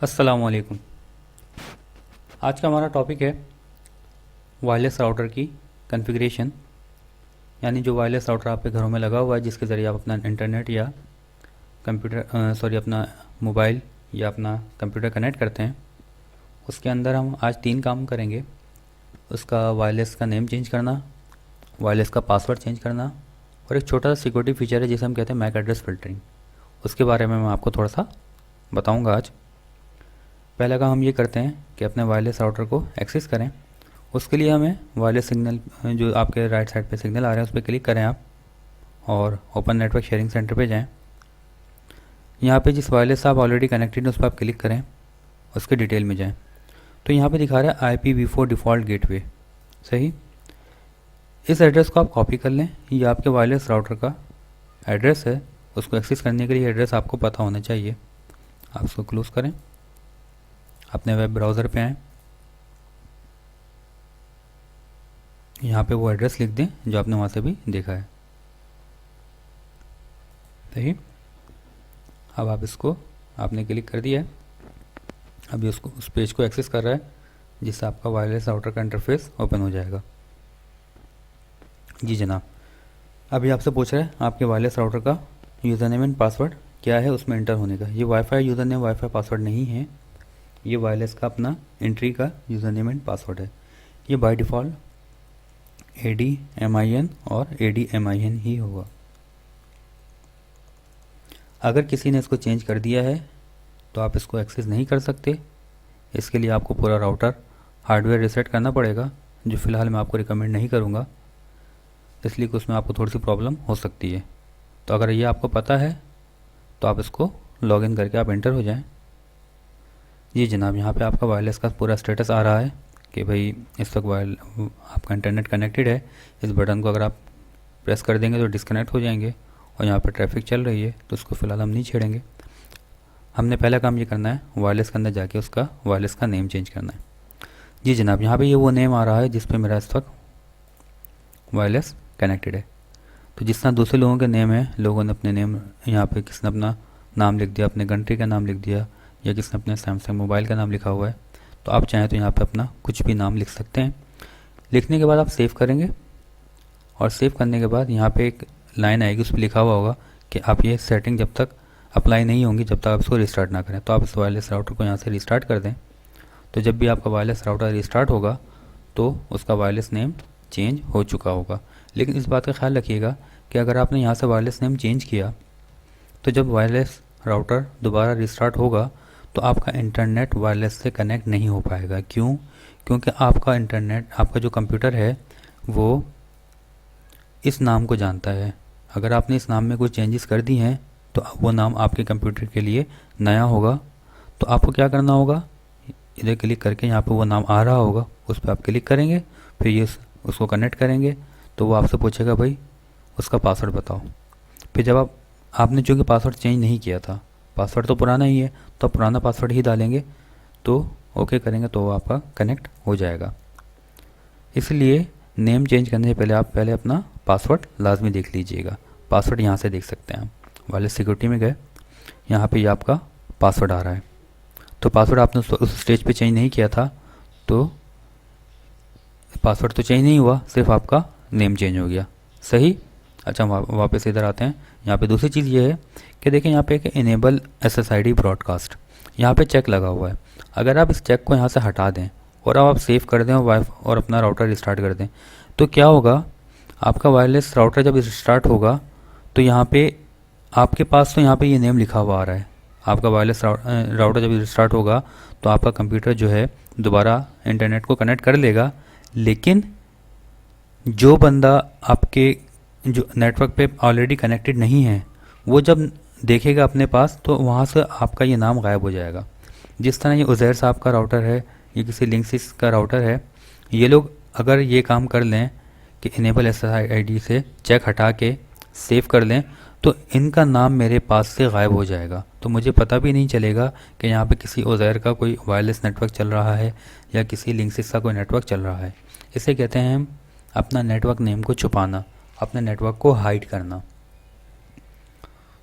अस्सलामुअलैकुम। आज का हमारा टॉपिक है वायरलेस राउटर की कॉन्फ़िगरेशन, यानी जो वायरलेस राउटर आपके घरों में लगा हुआ है जिसके ज़रिए आप अपना इंटरनेट या अपना मोबाइल या अपना कंप्यूटर कनेक्ट करते हैं। उसके अंदर हम आज 3 काम करेंगे। उसका वायरलेस का नेम चेंज करना, वायरलेस का पासवर्ड चेंज करना और एक छोटा सा सिक्योरिटी फीचर है जिसे हम कहते हैं मैक एड्रेस फ़िल्टरिंग। उसके बारे में मैं आपको थोड़ा सा बताऊँगा आज। पहला काम हम ये करते हैं कि अपने वायरलेस राउटर को एक्सेस करें। उसके लिए हमें वायरलेस सिग्नल जो आपके राइट साइड पे सिग्नल आ रहा है उस पर क्लिक करें आप और ओपन नेटवर्क शेयरिंग सेंटर पे जाएं। यहाँ पे जिस वायरलेस से आप ऑलरेडी कनेक्टेड है उस पर आप क्लिक करें, उसके डिटेल में जाएं। तो यहाँ पे दिखा रहा है IPv4 डिफ़ॉल्ट गेटवे। सही, इस एड्रेस को आप कॉपी कर लें। ये आपके वायरलेस राउटर का एड्रेस है। उसको एक्सेस करने के लिए एड्रेस आपको पता होना चाहिए। आप उसको क्लोज़ करें, अपने वेब ब्राउज़र पे आएँ, यहाँ पे वो एड्रेस लिख दें जो आपने वहाँ से भी देखा है। सही, अब आप इसको आपने क्लिक कर दिया है। अभी उसको उस पेज को एक्सेस कर रहा है जिससे आपका वायरलेस राउटर का इंटरफेस ओपन हो जाएगा। जी जनाब, अभी आपसे पूछ रहा है आपके वायरलेस राउटर का यूज़र नेम एंड पासवर्ड क्या है उसमें एंटर होने का। ये wifi user name wifi password नहीं है, ये वायरलेस का अपना एंट्री का यूज़र नेम एंड पासवर्ड है। ये बाय डिफ़ॉल्ट ADMIN और ADMIN ही होगा। अगर किसी ने इसको चेंज कर दिया है तो आप इसको एक्सेस नहीं कर सकते। इसके लिए आपको पूरा राउटर हार्डवेयर रीसेट करना पड़ेगा, जो फ़िलहाल मैं आपको रिकमेंड नहीं करूँगा, इसलिए कि उसमें आपको थोड़ी सी प्रॉब्लम हो सकती है। तो अगर ये आपको पता है तो आप इसको लॉगिन करके आप एंटर हो जाएं। जी जनाब, यहाँ पे आपका वायरलेस का पूरा स्टेटस आ रहा है कि भाई इस वक्त आपका इंटरनेट कनेक्टेड है। इस बटन को अगर आप प्रेस कर देंगे तो डिस्कनेक्ट हो जाएंगे और यहाँ पे ट्रैफिक चल रही है, तो उसको फ़िलहाल हम नहीं छेड़ेंगे। हमने पहला काम ये करना है, वायरलेस के अंदर जाके उसका वायरलेस का नेम चेंज करना है। जी जनाब, यहाँ पे ये वो नेम आ रहा है जिस पे मेरा इस वक्त वायरलेस कनेक्टेड है। तो जिस तरह दूसरे लोगों के नेम है, लोगों ने अपने नेम यहाँ पे किसी ने अपना नाम लिख दिया, अपने कंट्री का नाम लिख दिया, या किसी ने अपने सैमसंग मोबाइल का नाम लिखा हुआ है, तो आप चाहें तो यहाँ पे अपना कुछ भी नाम लिख सकते हैं। लिखने के बाद आप सेव करेंगे और सेव करने के बाद यहाँ पे एक लाइन आएगी, उस पर लिखा हुआ होगा कि आप ये सेटिंग जब तक अप्लाई नहीं होंगी जब तक आप इसको रिस्टार्ट ना करें। तो आप इस वायरलेस राउटर को यहाँ से रिस्टार्ट कर दें। तो जब भी आपका वायरलेस राउटर रिस्टार्ट होगा तो उसका वायरलेस नेम चेंज हो चुका होगा। लेकिन इस बात का ख्याल रखिएगा कि अगर आपने यहाँ से वायरलेस नेम चेंज किया तो जब वायरलेस राउटर दोबारा रिस्टार्ट होगा तो आपका इंटरनेट वायरलेस से कनेक्ट नहीं हो पाएगा। क्यों? क्योंकि आपका इंटरनेट, आपका जो कंप्यूटर है वो इस नाम को जानता है। अगर आपने इस नाम में कोई चेंजेस कर दी हैं तो वो नाम आपके कंप्यूटर के लिए नया होगा। तो आपको क्या करना होगा, इधर क्लिक करके यहाँ पे वो नाम आ रहा होगा, उस पर आप क्लिक करेंगे, फिर ये उसको कनेक्ट करेंगे तो वो आपसे पूछेगा भाई उसका पासवर्ड बताओ। फिर जब आपने चूँकि पासवर्ड चेंज नहीं किया था, पासवर्ड तो पुराना ही है, तो आप पुराना पासवर्ड ही डालेंगे, तो ओके करेंगे तो वो आपका कनेक्ट हो जाएगा। इसलिए नेम चेंज करने से पहले आप पहले अपना पासवर्ड लाजमी देख लीजिएगा। पासवर्ड यहाँ से देख सकते हैं आप। वायरलेस सिक्योरिटी में गए, यहाँ पे ये आपका पासवर्ड आ रहा है। तो पासवर्ड आपने उस स्टेज पे चेंज नहीं किया था तो पासवर्ड तो चेंज नहीं हुआ, सिर्फ आपका नेम चेंज हो गया। सही। अच्छा, वापस इधर आते हैं। यहाँ पे दूसरी चीज़ ये है कि देखें यहाँ पे एक इनेबल SSID ब्रॉडकास्ट, यहाँ पे चेक लगा हुआ है। अगर आप इस चेक को यहाँ से हटा दें और अब आप सेव कर दें और अपना राउटर रिस्टार्ट कर दें तो क्या होगा, आपका वायरलेस राउटर जब रिस्टार्ट होगा तो यहाँ पे आपके पास तो यहाँ पे ये नेम लिखा हुआ आ रहा है। आपका वायरलेस राउटर जब रिस्टार्ट होगा तो आपका कंप्यूटर जो है दोबारा इंटरनेट को कनेक्ट कर लेगा, लेकिन जो बंदा आपके जो नेटवर्क पे ऑलरेडी कनेक्टेड नहीं है वो जब देखेगा अपने पास तो वहाँ से आपका ये नाम गायब हो जाएगा। जिस तरह ये उज़ैर साहब का राउटर है, ये किसी लिंक्सिस का राउटर है, ये लोग अगर ये काम कर लें कि इनेबल SSID से चेक हटा के सेव कर लें तो इनका नाम मेरे पास से गायब हो जाएगा। तो मुझे पता भी नहीं चलेगा कि यहाँ पे किसी उज़ैर का कोई वायरलेस नेटवर्क चल रहा है या किसी लिंक्सिस का कोई नेटवर्क चल रहा है। इसे कहते हैं हम अपना नेटवर्क नेम को छुपाना, अपने नेटवर्क को हाइड करना।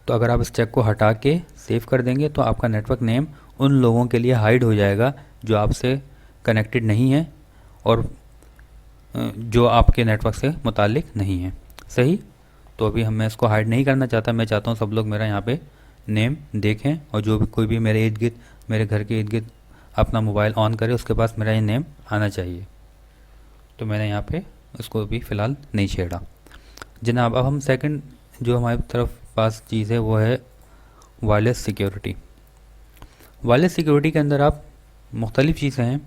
तो अगर आप इस चेक को हटा के सेव कर देंगे तो आपका नेटवर्क नेम उन लोगों के लिए हाइड हो जाएगा जो आपसे कनेक्टेड नहीं है और जो आपके नेटवर्क से मुतालिक नहीं है। सही। तो अभी मैं इसको हाइड नहीं करना चाहता, मैं चाहता हूँ सब लोग मेरा यहाँ पे नेम देखें और जो भी कोई भी मेरे इर्द गिर्द, मेरे घर के इर्द गिर्द अपना मोबाइल ऑन करे उसके पास मेरा ये नेम आना चाहिए। तो मैंने यहाँ पे इसको भी फ़िलहाल नहीं छेड़ा जनाब। अब हम सेकंड जो हमारी तरफ पास चीज़ है वो है वायरलेस सिक्योरिटी। वायरलेस सिक्योरिटी के अंदर आप मुख्तलिफ़ चीज़ें हैं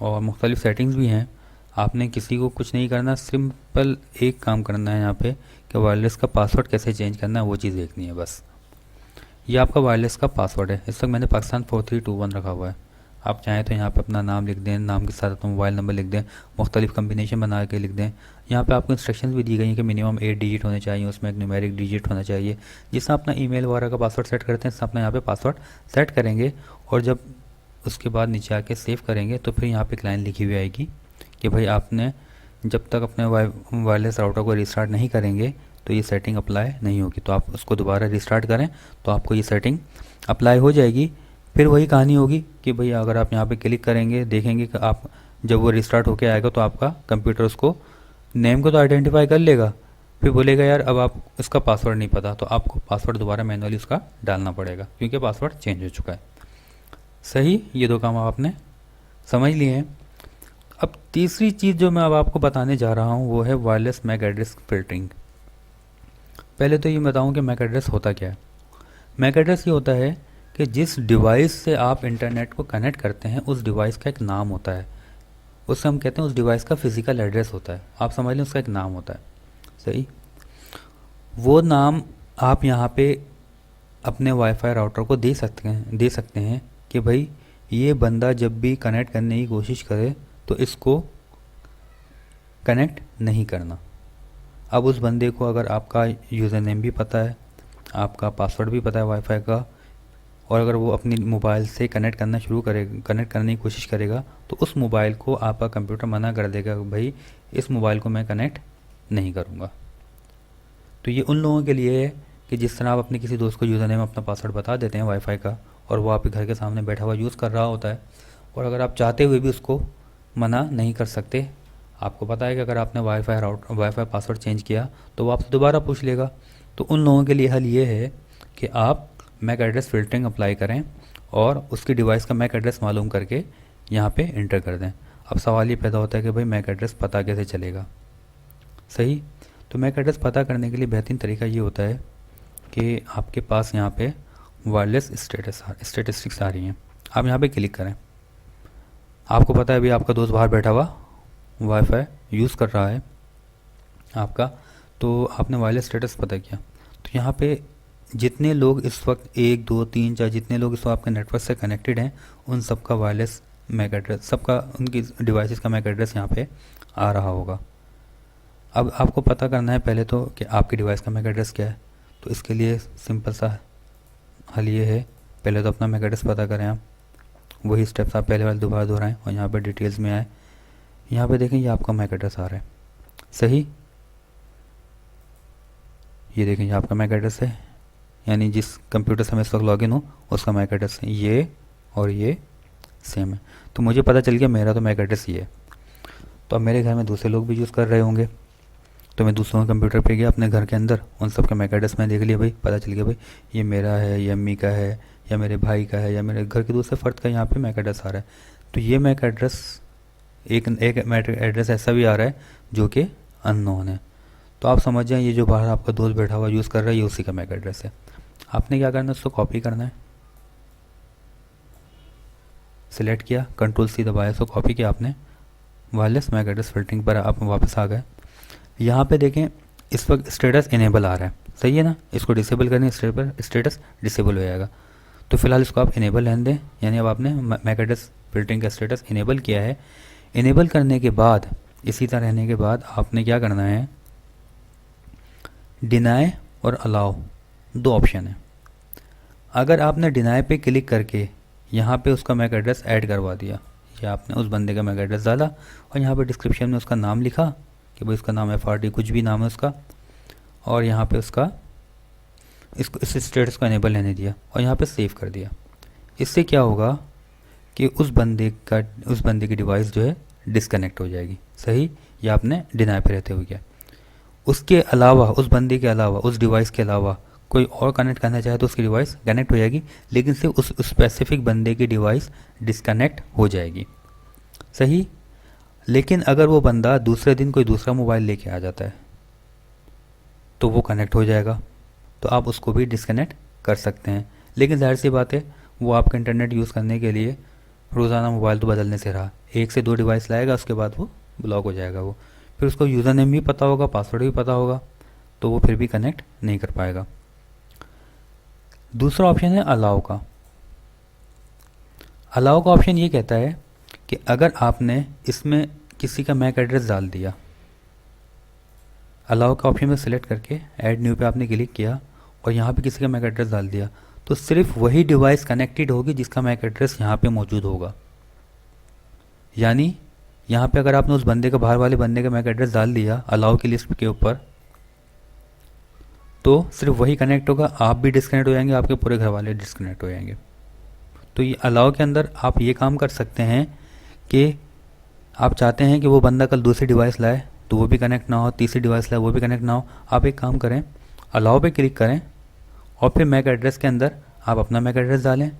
और मुख्तलिफ़ सेटिंग्स भी हैं। आपने किसी को कुछ नहीं करना, सिंपल एक काम करना है यहाँ पे कि वायरलेस का पासवर्ड कैसे चेंज करना है वो चीज़ देखनी है बस। ये आपका वायरलेस का पासवर्ड है। इस वक्त मैंने पाकिस्तान 4321 रखा हुआ है। आप चाहें तो यहाँ पे अपना नाम लिख दें, नाम के साथ अपना मोबाइल नंबर लिख दें, मुख्तलिफ कम्बिनेशन बना के लिख दें। यहाँ पे आपको इंस्ट्रक्शंस भी दी गई हैं कि मिनिमम 8 डिजिट होने चाहिए, उसमें एक न्यूमेरिक डिजिट होना चाहिए। जिससे अपना ईमेल वगैरह का पासवर्ड सेट करते हैं इससे अपना यहाँ पे पासवर्ड सेट करेंगे और जब उसके बाद नीचे आके सेव करेंगे तो फिर यहाँ पे एक लाइन लिखी हुई आएगी कि भाई आपने जब तक अपने वायरलेस राउटर को रिस्टार्ट नहीं करेंगे तो ये सेटिंग अप्लाई नहीं होगी। तो आप उसको दोबारा रिस्टार्ट करें तो आपको ये सेटिंग अप्लाई हो जाएगी। फिर वही कहानी होगी कि भाई अगर आप यहाँ पे क्लिक करेंगे देखेंगे कि आप जब वो रिस्टार्ट होके आएगा तो आपका कंप्यूटर उसको नेम को तो आइडेंटिफाई कर लेगा, फिर बोलेगा यार अब आप इसका पासवर्ड नहीं पता, तो आपको पासवर्ड दोबारा मैनुअली उसका डालना पड़ेगा क्योंकि पासवर्ड चेंज हो चुका है। सही। ये दो काम आपने समझ लिए हैं। अब तीसरी चीज़ जो मैं अब आपको बताने जा रहा हूँ वो है वायरलेस मैक एड्रेस फिल्टरिंग। पहले तो ये बताऊँ कि मैक एड्रेस होता क्या है। मैक एड्रेस ये होता है कि जिस डिवाइस से आप इंटरनेट को कनेक्ट करते हैं उस डिवाइस का एक नाम होता है, उससे हम कहते हैं उस डिवाइस का फिज़िकल एड्रेस होता है। आप समझ लें उसका एक नाम होता है। सही। वो नाम आप यहाँ पे अपने वाईफाई राउटर को दे सकते हैं कि भाई ये बंदा जब भी कनेक्ट करने की कोशिश करे तो इसको कनेक्ट नहीं करना। अब उस बंदे को अगर आपका यूज़र नेम भी पता है, आपका पासवर्ड भी पता है वाईफाई का, और अगर वो अपनी मोबाइल से कनेक्ट करने की कोशिश करेगा तो उस मोबाइल को आपका कंप्यूटर मना कर देगा भाई इस मोबाइल को मैं कनेक्ट नहीं करूँगा। तो ये उन लोगों के लिए है कि जिस तरह आप अपने किसी दोस्त को यूज़र नेम अपना पासवर्ड बता देते हैं वाईफाई का और वो आपके घर के सामने बैठा हुआ यूज़ कर रहा होता है और अगर आप चाहते हुए भी उसको मना नहीं कर सकते। आपको पता है कि अगर आपने वाईफाई पासवर्ड चेंज किया तो वो आपसे दोबारा पूछ लेगा। तो उन लोगों के लिए हल ये है कि आप मैक एड्रेस फिल्टरिंग अप्लाई करें और उसकी डिवाइस का मैक एड्रेस मालूम करके यहाँ पे इंटर कर दें। अब सवाल ये पैदा होता है कि भाई मैक एड्रेस पता कैसे चलेगा। सही। तो मैक एड्रेस पता करने के लिए बेहतरीन तरीका ये होता है कि आपके पास यहाँ पे वायरलेस स्टेटिस्टिक्स आ रही हैं। आप यहाँ पे क्लिक करें। आपको पता है अभी आपका दोस्त बाहर बैठा हुआ वाईफाई यूज़ कर रहा है आपका, तो आपने वायरलेस स्टेटस पता किया तो यहाँ पे जितने लोग इस वक्त 1 2 3 4 जितने लोग इस वक्त आपके नेटवर्क से कनेक्टेड हैं उन सबका वायरलेस मैक एड्रेस, सबका उनकी डिवाइसेस का मैक एड्रेस यहाँ पे आ रहा होगा। अब आपको पता करना है पहले तो कि आपकी डिवाइस का मैक एड्रेस क्या है। तो इसके लिए सिंपल सा हल ये है, पहले तो अपना मैक एड्रेस पता करें आप। वही स्टेप्स आप पहले वाले दोबारा दोहराएं और यहाँ पे डिटेल्स में आए। यहाँ पे देखें ये आपका मैक एड्रेस आ रहा है। सही। ये देखें ये आपका मैक एड्रेस है, यानी जिस कंप्यूटर से मैं इस वक्त लॉगिन हूँ उसका मैक एड्रेस है ये और ये सेम है। तो मुझे पता चल गया मेरा तो मैक एड्रेस ये है। तो अब मेरे घर में दूसरे लोग भी यूज़ कर रहे होंगे तो मैं दूसरों के कंप्यूटर पे गया अपने घर के अंदर, उन सब का मैक एड्रेस मैं देख लिया, भाई पता चल गया भाई ये मेरा है, ये अम्मी का है, या मेरे भाई का है, या मेरे घर के दूसरे फ़र्द का यहाँ पे मैक एड्रेस आ रहा है। तो ये मैक एड्रेस एक मैक एड्रेस ऐसा भी आ रहा है जो कि अननोन है। तो आप समझ जाएं ये जो बाहर आपका दोस्त बैठा हुआ यूज़ कर रहा है ये उसी का मैक एड्रेस है। आपने क्या करना है उसको कॉपी करना है। सिलेक्ट किया, कंट्रोल-C दबाया, उसको कॉपी किया आपने। वायरलेस मैक एड्रेस फिल्टरिंग पर आप वापस आ गए। यहाँ पे देखें इस वक्त स्टेटस इनेबल आ रहा है, सही है ना। इसको डिसेबल करने स्टेटस डिसेबल हो जाएगा। तो फिलहाल इसको आप इनेबल रहने दें, यानी अब आपने मैक एड्रेस फिल्टरिंग का स्टेटस इनेबल किया है। इनेबल करने के बाद इसी तरह रहने के बाद आपने क्या करना है, डिनाई और अलाउ दो ऑप्शन है। अगर आपने डिनाई पे क्लिक करके यहाँ पे उसका मैक एड्रेस ऐड करवा दिया, या आपने उस बंदे का मैक एड्रेस डाला और यहाँ पे डिस्क्रिप्शन में उसका नाम लिखा कि भाई उसका नाम FRD कुछ भी नाम है उसका, और यहाँ पे उसका इस स्टेटस को इनेबल रहने दिया और यहाँ पे सेव कर दिया। इससे क्या होगा कि उस बंदे की डिवाइस जो है डिस्कनेक्ट हो जाएगी। सही, या आपने डिनाई पे रहते हुए किया। उसके अलावा, उस बंदे के अलावा, उस डिवाइस के अलावा कोई और कनेक्ट करना चाहे तो उसकी डिवाइस कनेक्ट हो जाएगी, लेकिन सिर्फ उस स्पेसिफिक बंदे की डिवाइस डिस्कनेक्ट हो जाएगी। सही। लेकिन अगर वो बंदा दूसरे दिन कोई दूसरा मोबाइल लेके आ जाता है तो वो कनेक्ट हो जाएगा, तो आप उसको भी डिस्कनेक्ट कर सकते हैं। लेकिन जाहिर सी बात है, वो आपका इंटरनेट यूज़ करने के लिए रोज़ाना मोबाइल तो बदलने से रहा, 1 से 2 डिवाइस लाएगा, उसके बाद वो ब्लॉक हो जाएगा। वो फिर उसको यूज़र नेम भी पता होगा, पासवर्ड भी पता होगा, तो वो फिर भी कनेक्ट नहीं कर पाएगा। दूसरा ऑप्शन है अलाउ का। अलाउ का ऑप्शन ये कहता है कि अगर आपने इसमें किसी का मैक एड्रेस डाल दिया, अलाउ का ऑप्शन में सेलेक्ट करके ऐड न्यू पे आपने क्लिक किया और यहाँ पे किसी का मैक एड्रेस डाल दिया, तो सिर्फ वही डिवाइस कनेक्टेड होगी जिसका मैक एड्रेस यहाँ पे मौजूद होगा। यानी यहाँ पे अगर आपने उस बंदे का, बाहर वाले बंदे का मैक एड्रेस डाल दिया अलाउ की लिस्ट के ऊपर, तो सिर्फ वही कनेक्ट होगा, आप भी डिस्कनेक्ट हो जाएंगे, आपके पूरे घर वाले डिस्कनेक्ट हो जाएंगे। तो ये अलाउ के अंदर आप ये काम कर सकते हैं कि आप चाहते हैं कि वो बंदा कल दूसरी डिवाइस लाए तो वो भी कनेक्ट ना हो, तीसरी डिवाइस लाए वो भी कनेक्ट ना हो। आप एक काम करें, अलाउ पे क्लिक करें और फिर मैक एड्रेस के अंदर आप अपना मैक एड्रेस डालें,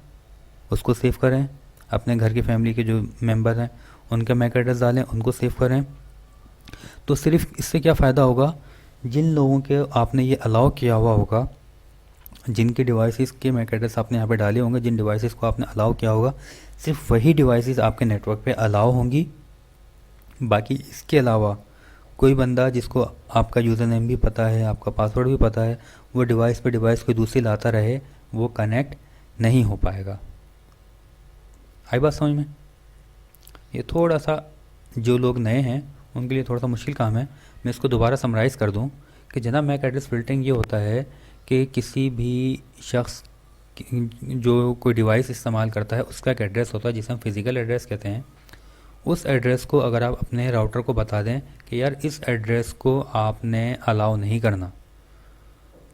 उसको सेव करें, अपने घर की फैमिली के जो मेंबर हैं उनका मैक एड्रेस डालें, उनको सेव करें। तो सिर्फ इससे क्या फ़ायदा होगा, जिन लोगों के आपने ये अलाउ किया हुआ होगा, जिनके डिवाइसेस के मैक एड्रेस आपने यहाँ पे डाले होंगे, जिन डिवाइसेस को आपने अलाउ किया होगा, सिर्फ वही डिवाइसेस आपके नेटवर्क पे अलाउ होंगी। बाकी इसके अलावा कोई बंदा जिसको आपका यूज़र नेम भी पता है, आपका पासवर्ड भी पता है, वो डिवाइस पे डिवाइस कोई दूसरी लाता रहे, वो कनेक्ट नहीं हो पाएगा। आई बात समझ में? ये थोड़ा सा जो लोग नए हैं उनके लिए थोड़ा सा मुश्किल काम है। मैं इसको दोबारा समराइज़ कर दूं कि जनाब मैक एड्रेस फिल्टरिंग ये होता है कि किसी भी शख्स जो कोई डिवाइस इस्तेमाल करता है उसका एक एड्रेस होता है जिसे हम फिज़िकल एड्रेस कहते हैं। उस एड्रेस को अगर आप अपने राउटर को बता दें कि यार इस एड्रेस को आपने अलाउ नहीं करना,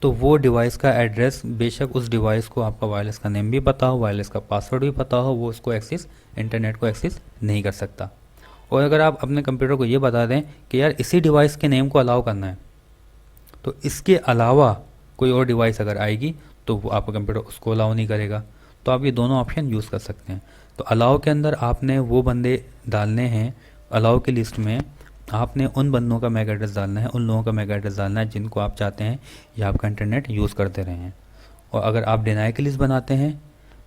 तो वो डिवाइस का एड्रेस, बेशक उस डिवाइस को आपका वायरलेस का नेम भी पता हो, वायरलेस का पासवर्ड भी पता हो, वो उसको एक्सेस, इंटरनेट को एक्सेस नहीं कर सकता। और अगर आप अपने कंप्यूटर को ये बता दें कि यार इसी डिवाइस के नेम को अलाउ करना है, तो इसके अलावा कोई और डिवाइस अगर आएगी तो वो आपका कंप्यूटर उसको अलाउ नहीं करेगा। तो आप ये दोनों ऑप्शन यूज़ कर सकते हैं। तो अलाउ के अंदर आपने वो बंदे डालने हैं, अलाउ की लिस्ट में आपने उन बंदों का मैक एड्रेस डालना है, उन लोगों का मैक एड्रेस डालना है जिनको आप चाहते हैं ये आपका इंटरनेट यूज़ करते रहें। और अगर आप डिनाई की लिस्ट बनाते हैं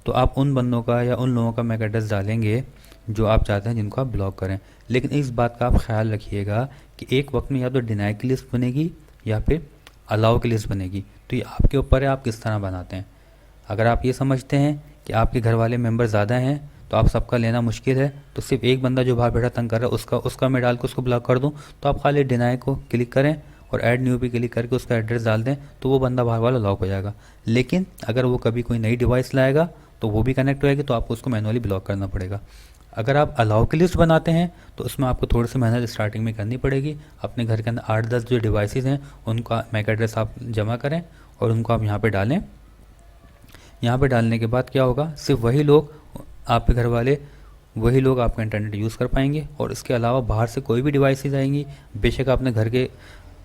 तो आप उन बंदों का या उन लोगों का मैक एड्रेस डालेंगे जो आप चाहते हैं जिनको आप ब्लॉक करें। लेकिन इस बात का आप ख्याल रखिएगा कि एक वक्त में या तो डिनाई की लिस्ट बनेगी या फिर अलाउ की लिस्ट बनेगी। तो ये आपके ऊपर है आप किस तरह बनाते हैं। अगर आप ये समझते हैं कि आपके घर वाले मेंबर ज़्यादा हैं तो आप सबका लेना मुश्किल है, तो सिर्फ एक बंदा जो बाहर बैठा तंग कर रहा है उसका मैं डाल के उसको ब्लॉक कर दूं, तो आप खाली डिनाई को क्लिक करें और ऐड न्यू पे क्लिक करके उसका एड्रेस डाल दें, तो वो बंदा बाहर वाला लॉक हो जाएगा। लेकिन अगर वो कभी कोई नई डिवाइस लाएगा तो वो भी कनेक्ट होएगी, तो आपको उसको मैनुअली ब्लॉक करना पड़ेगा। अगर आप अलाउ की लिस्ट बनाते हैं तो उसमें आपको थोड़ी सी मेहनत स्टार्टिंग में करनी पड़ेगी। अपने घर के अंदर 8-10 जो डिवाइसेस हैं उनका मैक एड्रेस आप जमा करें और उनको आप यहाँ पे डालें। यहाँ पे डालने के बाद क्या होगा, सिर्फ वही लोग, आपके घर वाले, वही लोग आपका इंटरनेट यूज़ कर पाएंगे। और इसके अलावा बाहर से कोई भी डिवाइसेस आएंगी, बेशक अपने घर के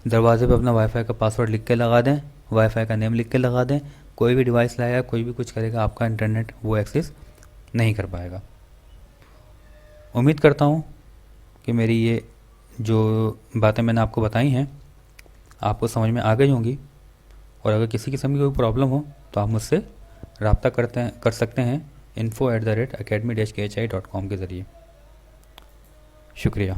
दरवाजे पे अपना वाईफाई का पासवर्ड लिख के लगा दें, वाईफाई का नेम लिख के लगा दें, कोई भी डिवाइस लाएगा, कोई भी कुछ करेगा, आपका इंटरनेट वो एक्सेस नहीं कर पाएगा। उम्मीद करता हूँ कि मेरी ये जो बातें मैंने आपको बताई हैं आपको समझ में आ गई होंगी। और अगर किसी किस्म की कोई प्रॉब्लम हो तो आप मुझसे रब्ता कर सकते हैं info@academy-khi.com के ज़रिए। शुक्रिया।